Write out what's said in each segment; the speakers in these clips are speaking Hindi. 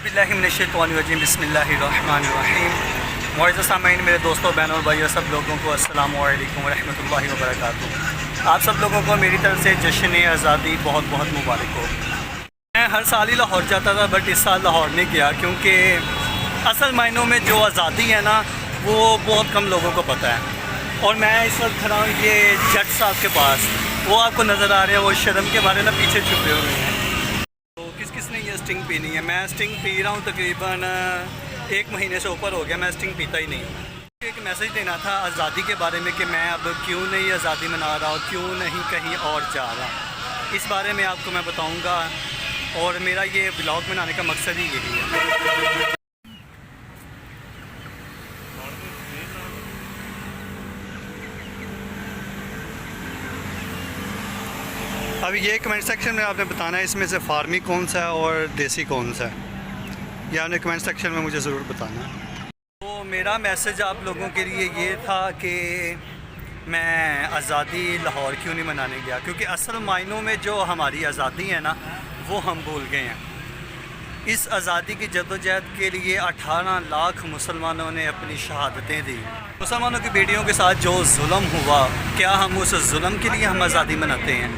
बिस्मिल्लाहिर्रहमानिर्रहीम बिस्मिल्लाहिर्रहमानिर्रहीम। मुअज़्ज़ज़ सामीन, मेरे दोस्तों, बहनों और भाइयों, सब लोगों को अस्सलामु अलैकुम वरहमतुल्लाहि वबरकातुहू। आप सब लोगों को मेरी तरफ से जश्न आज़ादी बहुत बहुत मुबारक हो। मैं हर साल ही लाहौर जाता था, बट इस साल लाहौर नहीं गया क्योंकि असल मायनों में जो आज़ादी है ना, वो बहुत कम लोगों को पता है। और मैं इस वक्त खड़ा हूँ ये जट साहब के पास। वो आपको नज़र आ रहे हैं, वो शर्म के बारे में पीछे छुपे हुए हैं। किसने ये स्टिंग पीनी है? मैं स्टिंग पी रहा हूँ तकरीबन 1 महीने से ऊपर हो गया। मैं स्टिंग पीता ही नहीं हूँ। एक मैसेज देना था आज़ादी के बारे में कि मैं अब क्यों नहीं आज़ादी मना रहा और क्यों नहीं कहीं और जा रहा। इस बारे में आपको मैं बताऊँगा और मेरा ये ब्लॉग बनाने का मकसद ही यही है। अब ये कमेंट सेक्शन में आपने बताना है इसमें से फार्मी कौन सा है और देसी कौन सा है। ये आपने कमेंट सेक्शन में मुझे ज़रूर बताना है। तो मेरा मैसेज आप लोगों के लिए ये था कि मैं आज़ादी लाहौर क्यों नहीं मनाने गया, क्योंकि असल मायनों में जो हमारी आज़ादी है ना, वो हम भूल गए हैं। इस आज़ादी की जद्दोजहद के लिए 18 लाख मुसलमानों ने अपनी शहादतें दी। मुसलमानों की बेटियों के साथ जो जुल्म हुआ, क्या हम उस जुल्म के लिए हम आज़ादी मनाते हैं?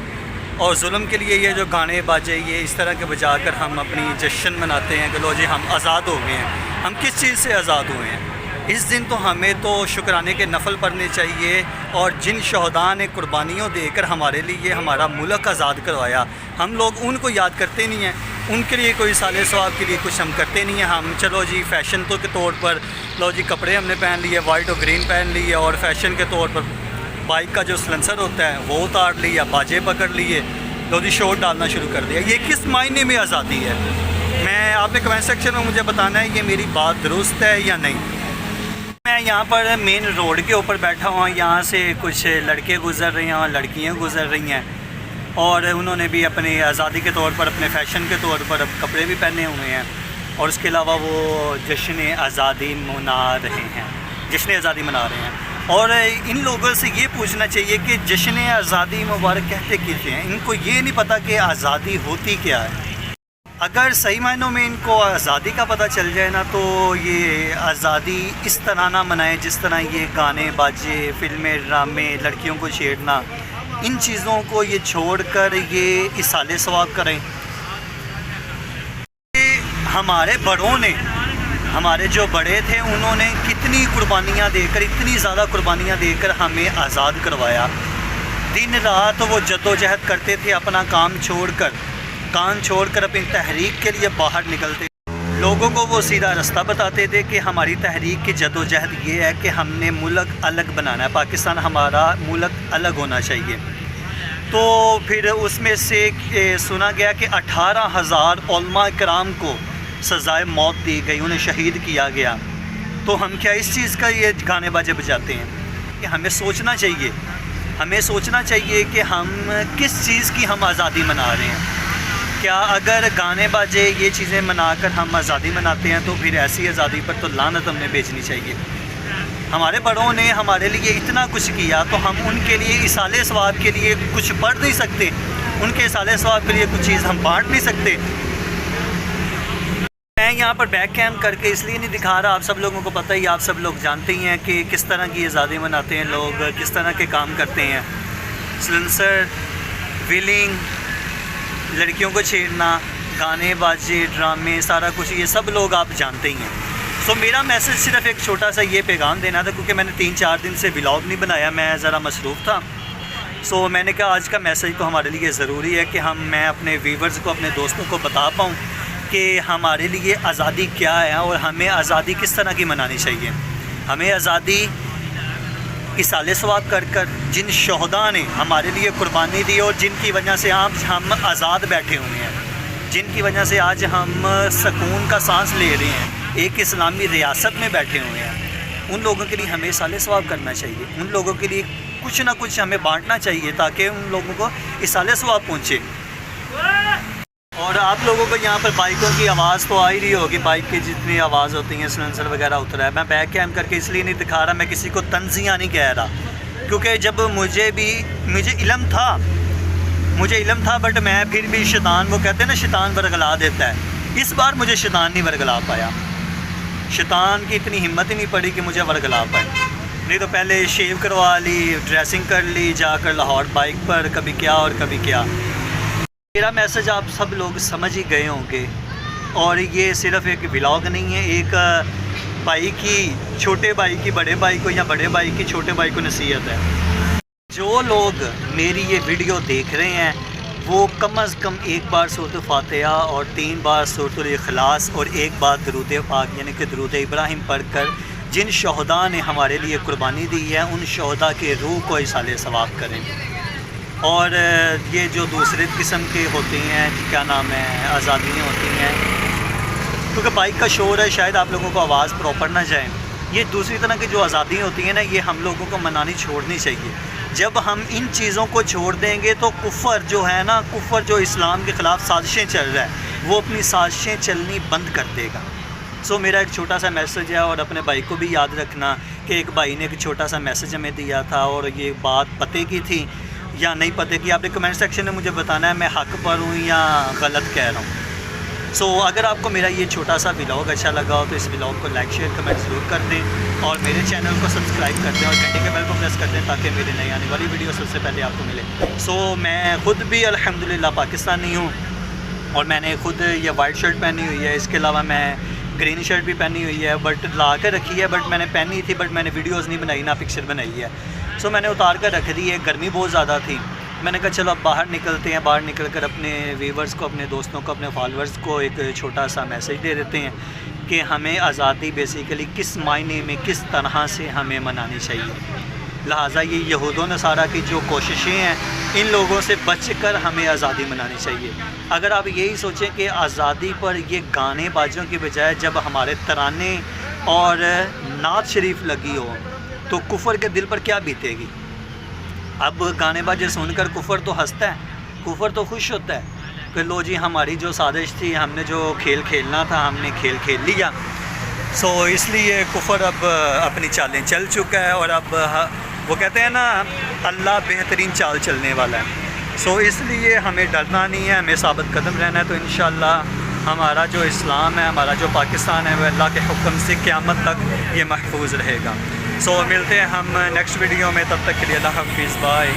और जुल्म के लिए ये जो गाने बाजे ये इस तरह के बजा कर हम अपनी जश्न मनाते हैं कि लो जी हम आज़ाद हो गए हैं। हम किस चीज़ से आज़ाद हुए हैं? इस दिन तो हमें तो शुक्राने के नफल पढ़ने चाहिए। और जिन शहदा ने कुर्बानियों देकर हमारे लिए हमारा मुल्क आज़ाद करवाया, हम लोग उनको याद करते नहीं हैं। उनके लिए कोई साले सवाब के लिए कुछ हम करते नहीं हैं। हम चलो जी फ़ैशन तो के तौर पर लो जी कपड़े हमने पहन लिए, वाइट और ग्रीन पहन लिए, और फैशन के तौर पर बाइक का जो सलेंसर होता है वो उतार लिया, बाजे पकड़ लिए, लो जी शोर डालना शुरू कर दिया। ये किस मायने में आज़ादी है? मैं आपने कमेंट सेक्शन में मुझे बताना है ये मेरी बात दुरुस्त है या नहीं। मैं यहाँ पर मेन रोड के ऊपर बैठा हुआ, यहाँ से कुछ लड़के गुज़र रहे हैं और लड़कियाँ गुज़र रही हैं, और उन्होंने भी अपनी आज़ादी के तौर पर, अपने फ़ैशन के तौर पर कपड़े भी पहने हुए हैं। और उसके अलावा वो जश्न आज़ादी मना रहे हैं, जश्न आज़ादी मना रहे हैं। और इन लोगों से ये पूछना चाहिए कि जश्न आज़ादी मुबारक कहते किसे हैं? इनको ये नहीं पता कि आज़ादी होती क्या है। अगर सही मायनों में इनको आज़ादी का पता चल जाए ना, तो ये आज़ादी इस तरह ना मनाएं जिस तरह ये गाने बाजे, फिल्में, ड्रामे, लड़कियों को छेड़ना, इन चीज़ों को ये छोड़कर ये इसाले सवाब करें। हमारे बड़ों ने, हमारे जो बड़े थे, उन्होंने कितनी कुर्बानियाँ देकर, इतनी ज़्यादा कुर्बानियाँ देकर हमें आज़ाद करवाया। दिन रात वो जद्दोजहद करते थे, अपना काम छोड़कर अपनी तहरीक के लिए बाहर निकलते। लोगों को वो सीधा रास्ता बताते थे कि हमारी तहरीक की जद्दोजहद ये है कि हमने मुल्क अलग बनाना है, पाकिस्तान हमारा मुल्क अलग होना चाहिए। तो फिर उसमें से सुना गया कि 18,000 उलमा कराम को सज़ाए मौत दी गई, उन्हें शहीद किया गया। तो हम क्या इस चीज़ का ये गाने बाजे बजाते हैं? कि हमें सोचना चाहिए कि हम किस चीज़ की हम आज़ादी मना रहे हैं। क्या अगर गाने बाजे ये चीज़ें मनाकर हम आज़ादी मनाते हैं तो फिर ऐसी आज़ादी पर तो लानत हमने भेजनी चाहिए। हमारे बड़ों ने हमारे लिए इतना कुछ किया, तो हम उनके लिए इसाले सवाब के लिए कुछ पढ़ नहीं सकते? उनके इसाले सवाब के लिए कुछ चीज़ हम बांट नहीं सकते? मैं यहाँ पर बैक कैम करके इसलिए नहीं दिखा रहा, आप सब लोगों को पता ही, आप सब लोग जानते ही हैं कि किस तरह की आज़ादी मनाते हैं लोग, किस तरह के काम करते हैं। सलेंसर, व्हीलिंग, लड़कियों को छेड़ना, गाने बाजे, ड्रामे, सारा कुछ ये सब लोग आप जानते ही हैं। सो मेरा मैसेज सिर्फ एक छोटा सा ये पैगाम देना था, क्योंकि मैंने 3-4 दिन से व्लॉग नहीं बनाया, मैं ज़रा मसरूफ़ था। सो मैंने कहा आज का मैसेज तो हमारे लिए ज़रूरी है कि मैं अपने व्यूवर्स को, अपने दोस्तों को बता पाऊँ कि हमारे लिए आज़ादी क्या है और हमें आज़ादी किस तरह की मनानी चाहिए। हमें आज़ादी इसाले सवाब कर जिन शहदा ने हमारे लिए कुर्बानी दी और जिनकी वजह से आज हम आज़ाद बैठे हुए हैं, जिनकी वजह से आज हम सुकून का सांस ले रहे हैं, एक इस्लामी रियासत में बैठे हुए हैं, उन लोगों के लिए हमें इसाले सवाब करना चाहिए। उन लोगों के लिए कुछ ना कुछ हमें बांटना चाहिए ताकि उन लोगों को इसाले सवाब पहुँचे। और आप लोगों को यहाँ पर बाइकों की आवाज़ तो आ ही रही होगी, बाइक की जितनी आवाज़ होती है, सिलेंसर वगैरह उतरा है। मैं बैक कैम करके इसलिए नहीं दिखा रहा, मैं किसी को तंज़िया नहीं कह रहा, क्योंकि जब मुझे इल्म था, बट मैं फिर भी शैतान, वो कहते हैं ना शैतान बरगला देता है, इस बार मुझे शैतान नहीं वरगला पाया, शैतान की इतनी हिम्मत ही नहीं पड़ी कि मुझे वरगला पाए। नहीं तो पहले शेव करवा ली, ड्रेसिंग कर ली, जाकर लाहौर बाइक पर, कभी क्या और कभी क्या। मेरा मैसेज आप सब लोग समझ ही गए होंगे, और ये सिर्फ़ एक व्लॉग नहीं है, एक भाई की छोटे भाई की बड़े भाई को या बड़े भाई की छोटे भाई को नसीहत है। जो लोग मेरी ये वीडियो देख रहे हैं वो कम अज़ कम एक बार सूरत फ़ातिहा और 3 बार सूरत इखलास और एक बार दरूद पाक यानी कि दरूद इब्राहिम पढ़कर जिन शहदा ने हमारे लिए कुर्बानी दी है उन शहदा के रूह को इसाले सवाब करें। और ये जो दूसरे किस्म के होते हैं, क्या नाम है, आज़ादियाँ होती हैं, क्योंकि बाइक का शोर है, शायद आप लोगों को आवाज़ प्रॉपर ना जाए। ये दूसरी तरह की जो आज़ादियाँ होती हैं ना, ये हम लोगों को मनानी छोड़नी चाहिए। जब हम इन चीज़ों को छोड़ देंगे तो कुफ़र जो है ना, कुफ़र जो इस्लाम के ख़िलाफ़ साजिशें चल रहा है, वो अपनी साजिशें चलनी बंद कर देगा। सो मेरा एक छोटा सा मैसेज है, और अपने भाई को भी याद रखना कि एक भाई ने एक छोटा सा मैसेज हमें दिया था, और ये बात पते की थी या नहीं पते की, आपने कमेंट सेक्शन में मुझे बताना है मैं हक़ पर हूँ या गलत कह रहा हूँ। सो अगर आपको मेरा ये छोटा सा व्लॉग अच्छा लगा हो तो इस व्लॉग को लाइक शेयर कमेंट ज़रूर कर दें, और मेरे चैनल को सब्सक्राइब कर दें और घंटे के बेल को प्रेस कर दें ताकि मेरी नई आने वाली वीडियो सबसे पहले आपको मिले। सो मैं ख़ुद भी अल्हम्दुलिल्लाह पाकिस्तानी हूँ, और मैंने ख़ुद ये वाइट शर्ट पहनी हुई है, इसके अलावा मैं ग्रीन शर्ट भी पहनी हुई है, बट ला कर रखी है, बट मैंने पहनी थी, बट मैंने वीडियोज़ नहीं बनाई ना पिक्चर बनाई है। सो मैंने उतार कर रख दी है, गर्मी बहुत ज़्यादा थी, मैंने कहा चलो अब बाहर निकलते हैं, बाहर निकल कर अपने व्यूवर्स को, अपने दोस्तों को, अपने फॉलोअर्स को एक छोटा सा मैसेज दे देते हैं कि हमें आज़ादी बेसिकली किस मायने में, किस तरह से हमें मनानी चाहिए। लिहाजा ये यहूद व नसारा की जो कोशिशें हैं, इन लोगों से बच कर हमें आज़ादी मनानी चाहिए। अगर आप यही सोचें कि आज़ादी पर ये गाने बाजों की बजाय जब हमारे तराने और नात शरीफ लगी हो तो कुफर के दिल पर क्या बीतेगी। अब गाने बाजे सुनकर कुफर तो हंसता है, कुफर तो खुश होता है कि लो जी हमारी जो साजिश थी, हमने जो खेल खेलना था हमने खेल खेल लिया। सो इसलिए कुफर अब अपनी चालें चल चुका है, और अब वो कहते हैं ना अल्लाह बेहतरीन चाल चलने वाला है। सो इसलिए हमें डरना नहीं है, हमें साबित कदम रहना है। तो इंशाअल्लाह हमारा जो इस्लाम है, हमारा जो पाकिस्तान है, वह अल्लाह के हुक्म से क़यामत तक ये महफूज रहेगा। सो मिलते हैं हम नेक्स्ट वीडियो में, तब तक के लिए अल्लाह हाफ़िज़, बाय।